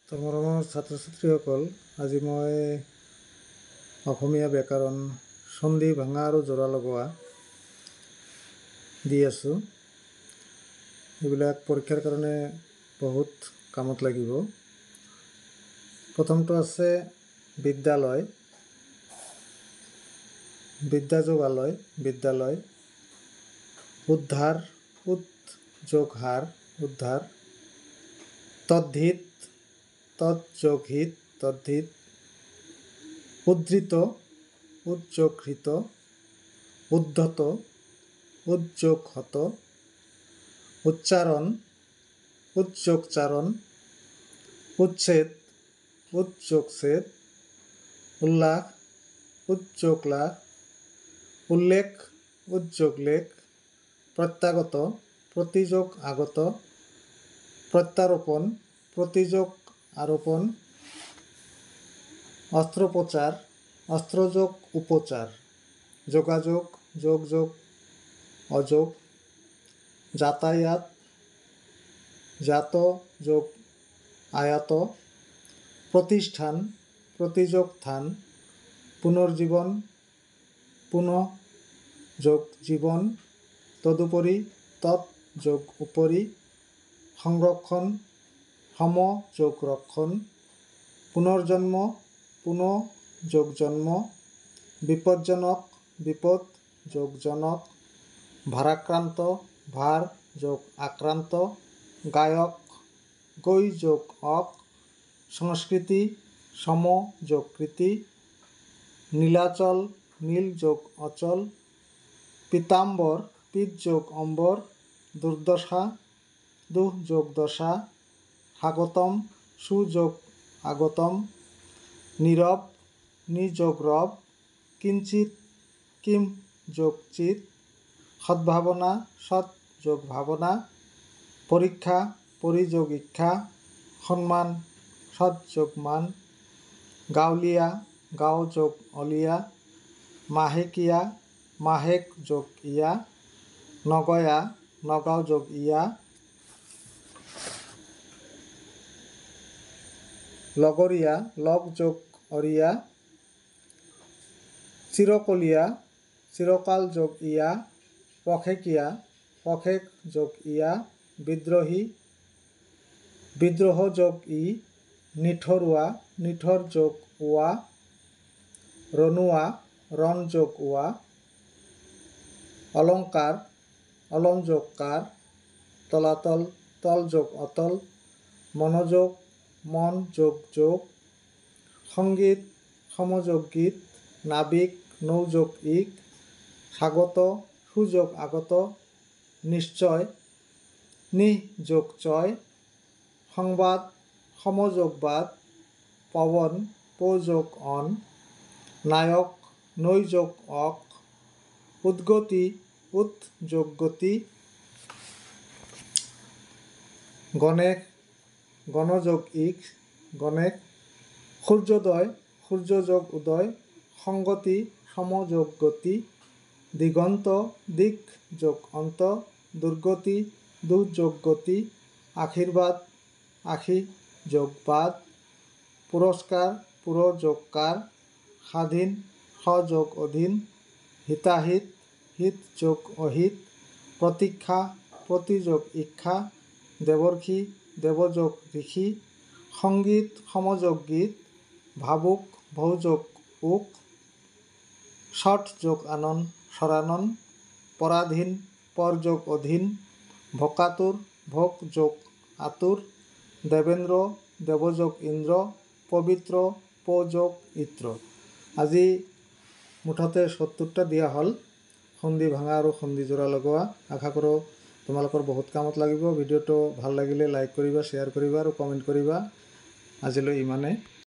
তো মৰমৰ ছাত্ৰ ছাত্ৰীসকল, আজি মই অসমীয়া ব্যাকৰণ সন্ধি ভাঙা আৰু জোৰা লগোৱা দি আছোঁ। এইবিলাক পৰীক্ষাৰ কাৰণে বহুত কামত লাগিব। প্ৰথমটো আছে বিদ্যালয়, বিদ্যা যোগালয়, বিদ্যালয়। উদ্ধাৰ, যোগ হাৰ, উদ্ধাৰ। তদ্ধিত, যোগ হিত, তদ্ধিত। উদ্ধৃত, যোগ হৃত। উদ্ধত, যোগ হত। উচ্চাৰণ, যোগ চাৰণ। উচ্ছেদ, যোগ ছেদ। উল্লাস, যোগ লাস। উল্লেখ, যোগ লেখ। প্ৰত্যাগত, প্ৰতিযোগ আগত। প্ৰত্যাৰোপণ, প্ৰতিযোগ আৰোপণ। অস্ত্ৰোপচাৰ, অস্ত্ৰযোগ উপচাৰ। যোগাযোগ, যোগ অযোগ। যাতায়াত, জাত যোগ আয়াত। প্ৰতিষ্ঠান, প্ৰতিযোগ থান। পুনৰ্জীৱন, পুনঃ যোগ জীৱন। তদুপৰি, যোগ উপৰি। সংৰক্ষণ, সম যোগ ৰক্ষণ। পুনৰ্জন্ম, পুনঃ যোগ জন্ম। বিপদজনক, বিপদ যোগ জনক। ভাৰাক্ৰান্ত, ভাৰ যোগ আক্ৰান্ত। গায়ক, গৈ যোগ অক। সংস্কৃতি, সম যোগ কৃতি। নীলাচল, নীল যোগ অচল। পীতাম্বৰ, পীত যোগ অম্বৰ। দুৰ্দশা, দুঃ যোগ দশা। স্বাগতম, সু যোগ আগতম। নীৰৱ, নি যোগ ৰৱ। কিঞ্চিত, কিম যোগ চিত। সদ্ভাৱনা, সৎ যোগ ভাৱনা। পৰীক্ষা, পৰি যোগ ইক্ষা। সন্মান, সৎ যোগ মান। গাঁৱলীয়া, গাঁও যোগ অলিয়া। মাহেকীয়া, মাহেক যোগ ইয়া। নগঞা, নগাঁও যোগ ইয়া। লগৰীয়া, লগ যোগ অৰিয়া। চিৰকলীয়া, চিৰকাল যোগ ইয়া। পষেকীয়া, পষেক যোগ ইয়া। বিদ্ৰোহী, বিদ্ৰোহ যোগ ই। নিঠৰুৱা, নিঠৰ যোগ ওৱা। ৰণুৱা, ৰণ যোগ ওৱা। অলংকাৰ, অলম যোগ কাৰ। তলাতল, তল যোগ অতল। মনোযোগ, মন যোগ যোগ। সংগীত, সম যোগ গীত। নাবিক, নৌ যোগ ইক। স্বাগত, সু যোগ আগত। নিশ্চয়, নিঃ যোগ চয়। সংবাদ, সম যোগ বাদ। পৱন, প যোগ অন। নায়ক, নৈ যোগ অক। উদ্গতি, উত যোগ গতি। গণেশ, গণ যোগ ইক, গণেশ। সূৰ্যোদয়, সূৰ্য যোগ উদয়। সংগতি, সম যোগ গতি। দিগন্ত, দিক যোগ অন্ত। দুৰ্গতি, দুঃ যোগ গতি। আশীৰ্বাদ, আশী যোগ বাদ। পুৰস্কাৰ, পুৰ যোগ কাৰ। স্বাধীন, স যোগ অধীন। হিতাহিত, হিত যোগ অহিত। প্ৰতীক্ষা, প্ৰতি যোগ ঈক্ষা। দেৱৰ্ষি, দেৱ যোগ ঋষি। সংগীত, সম যোগ গীত। ভাবুক, ভৌ যোগ উক। ষঠ যোগ আনন, স্বৰানন। পৰাধীন, পৰ যোগ অধীন। ভোকাতুৰ, ভোক যোগ আতুৰ। দেৱেন্দ্ৰ, দেৱ যোগ ইন্দ্ৰ। পবিত্ৰ, প যোগ ইত্ৰ। আজি মুঠতে ৭০টা দিয়া হ'ল সন্ধি ভাঙা আৰু সন্ধি জোৰা লগোৱা। আশা কৰোঁ তোমালোকৰ বহুত কামত লাগিব। ভিডিঅ'টো ভাল লাগিলে লাইক কৰিবা, শ্বেয়াৰ কৰিবা আৰু কমেণ্ট কৰিবা। আজিলৈ ইমানে।